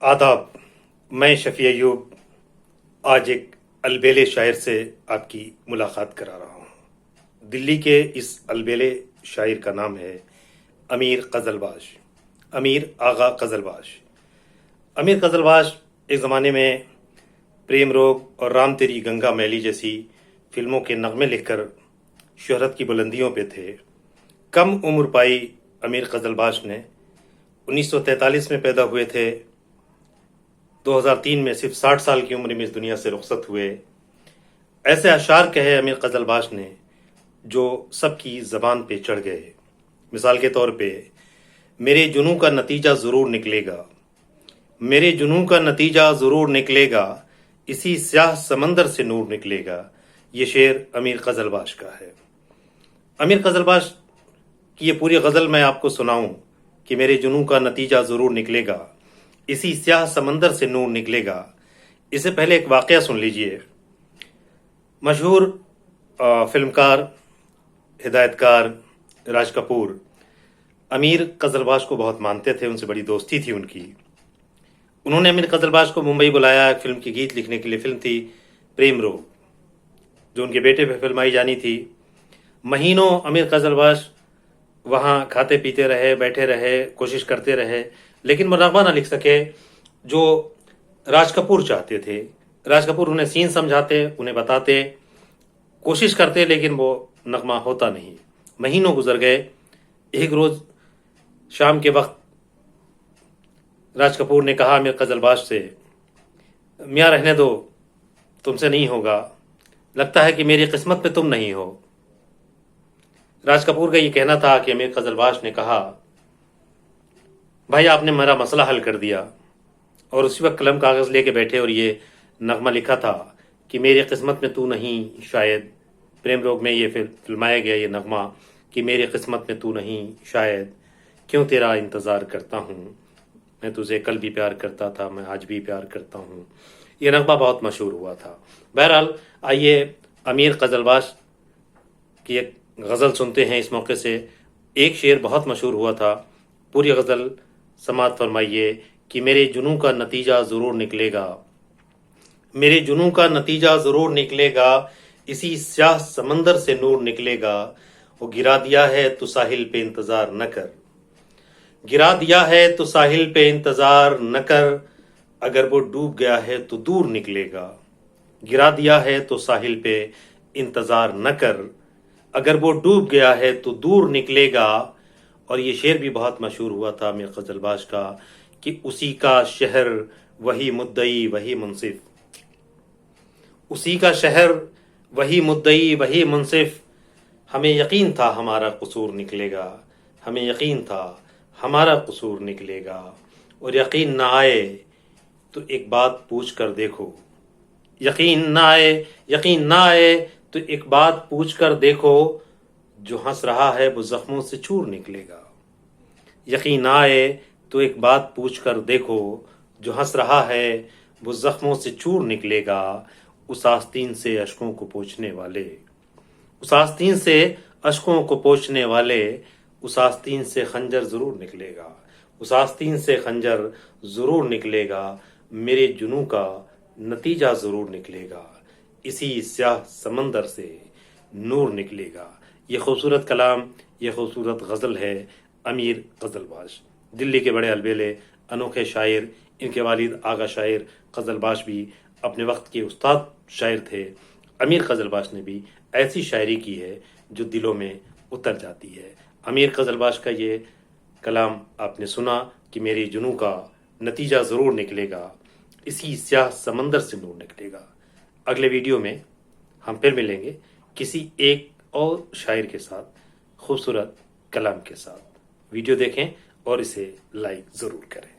आदाब। मैं शफी अयूब आज एक अलबेले शायर से आपकी मुलाकात करा रहा हूँ। दिल्ली के इस अलबेले शायर का नाम है अमीर ग़ज़लबाज़, अमीर आगा ग़ज़लबाज़। अमीर ग़ज़लबाज़ एक ज़माने में प्रेम रोग और राम तेरी गंगा मैली जैसी फिल्मों के नगमे लिखकर शोहरत की बुलंदियों पे थे। कम उम्र पाई अमीर ग़ज़लबाज़ ने। 1943 में पैदा हुए थे, 2003 में सिर्फ 60 साल की उम्र में इस दुनिया से रुखसत हुए। ऐसे अशार कहे अमीर ग़ज़लबाज़ ने जो सबकी ज़बान पे चढ़ गए। मिसाल के तौर पे, मेरे जुनून का नतीजा ज़रूर निकलेगा, मेरे जुनून का नतीजा ज़रूर निकलेगा, इसी स्याह समंदर से नूर निकलेगा। ये शेर अमीर ग़ज़लबाज़ का है। अमीर ग़ज़लबाज़ की ये पूरी गज़ल मैं आपको सुनाऊं कि मेरे जुनून का नतीजा ज़रूर निकलेगा, इसी स्याह समंदर से नूर निकलेगा। इससे पहले एक वाक़या सुन लीजिए। मशहूर फिल्मकार, हिदायतकार राज कपूर अमीर ग़ज़लबाज़ को बहुत मानते थे, उनसे बड़ी दोस्ती थी उनकी। उन्होंने अमीर ग़ज़लबाज़ को मुंबई बुलाया एक फिल्म के गीत लिखने के लिए। फिल्म थी प्रेम रोग, जो उनके बेटे पे फिल्माई जानी थी। महीनों अमीर ग़ज़लबाज़ वहाँ खाते पीते रहे, बैठे रहे, कोशिश करते रहे, लेकिन वो नगमा ना लिख सके जो राज कपूर चाहते थे। राज कपूर उन्हें सीन समझाते, उन्हें बताते, कोशिश करते, लेकिन वो नगमा होता नहीं। महीनों गुजर गए। एक रोज शाम के वक्त राज कपूर ने कहा अमीर ग़ज़लबाज़ से, मियाँ रहने दो, तुमसे नहीं होगा, लगता है कि मेरी किस्मत में तुम नहीं हो। राज कपूर का ये कहना था कि अमीर ग़ज़लबाज़ ने कहा, भाई आपने मेरा मसला हल कर दिया। और उसी वक्त कलम कागज़ लेके बैठे और ये नगमा लिखा था कि मेरी किस्मत में तू नहीं शायद। प्रेम रोग में ये फिल्माया गया ये नगमा कि मेरी किस्मत में तू नहीं शायद, क्यों तेरा इंतज़ार करता हूँ, मैं तुझे कल भी प्यार करता था, मैं आज भी प्यार करता हूँ। ये नगमा बहुत मशहूर हुआ था। बहरहाल आइए अमीर ग़ज़लबाज़ की एक गज़ल सुनते हैं इस मौके से। एक शेर बहुत मशहूर हुआ था, पूरी गज़ल समाअत फरमाइए कि मेरे जुनून का नतीजा ज़रूर निकलेगा, मेरे जुनून का नतीजा ज़रूर निकलेगा, इसी स्याह समंदर से नूर निकलेगा। वो गिरा दिया है तो साहिल पे इंतज़ार न कर, गिरा दिया है तो साहिल पे इंतज़ार न कर, अगर वो डूब गया है तो दूर निकलेगा। गिरा दिया है तो साहिल पे इंतज़ार न कर, अगर वो डूब गया है तो दूर निकलेगा। और ये शेर भी बहुत मशहूर हुआ था अमीर ग़ज़लबाज़ का कि उसी का शहर वही मुद्दई वही मुंसिफ, उसी का शहर वही मुद्दई वही मुंसिफ, हमें यकीन था हमारा कसूर निकलेगा, हमें यकीन था हमारा कसूर निकलेगा। और यकीन ना आए तो एक बात पूछ कर देखो, यकीन ना आए, यकीन ना आए तो एक बात पूछ कर देखो, जो हंस रहा है वो जख्मों से चूर निकलेगा। यकीन आए तो एक बात पूछ कर देखो, जो हंस रहा है वो जख्मों से चूर निकलेगा। उस आस्तीन से अश्कों को पोंछने वाले, उस आस्तीन से अश्कों को पोंछने वाले, उस आस्तीन से खंजर जरूर निकलेगा, उस आस्तीन से खंजर जरूर निकलेगा। मेरे जुनून का नतीजा जरूर निकलेगा, इसी स्याह समंदर से नूर निकलेगा। ये खूबसूरत कलाम, ये खूबसूरत गज़ल है अमीर ग़ज़लबाज़, दिल्ली के बड़े अलबेले अनोखे शायर। इनके वालिद आगा शायर ग़ज़लबाज़ भी अपने वक्त के उस्ताद शायर थे। अमीर ग़ज़लबाज़ ने भी ऐसी शायरी की है जो दिलों में उतर जाती है। अमीर ग़ज़लबाज़ का ये कलाम आपने सुना कि मेरे जुनून का नतीजा ज़रूर निकलेगा, इसी स्याह समंदर से नूर निकलेगा। अगले वीडियो में हम फिर मिलेंगे किसी एक और शायर के साथ, खूबसूरत कलाम के साथ। वीडियो देखें और इसे लाइक ज़रूर करें।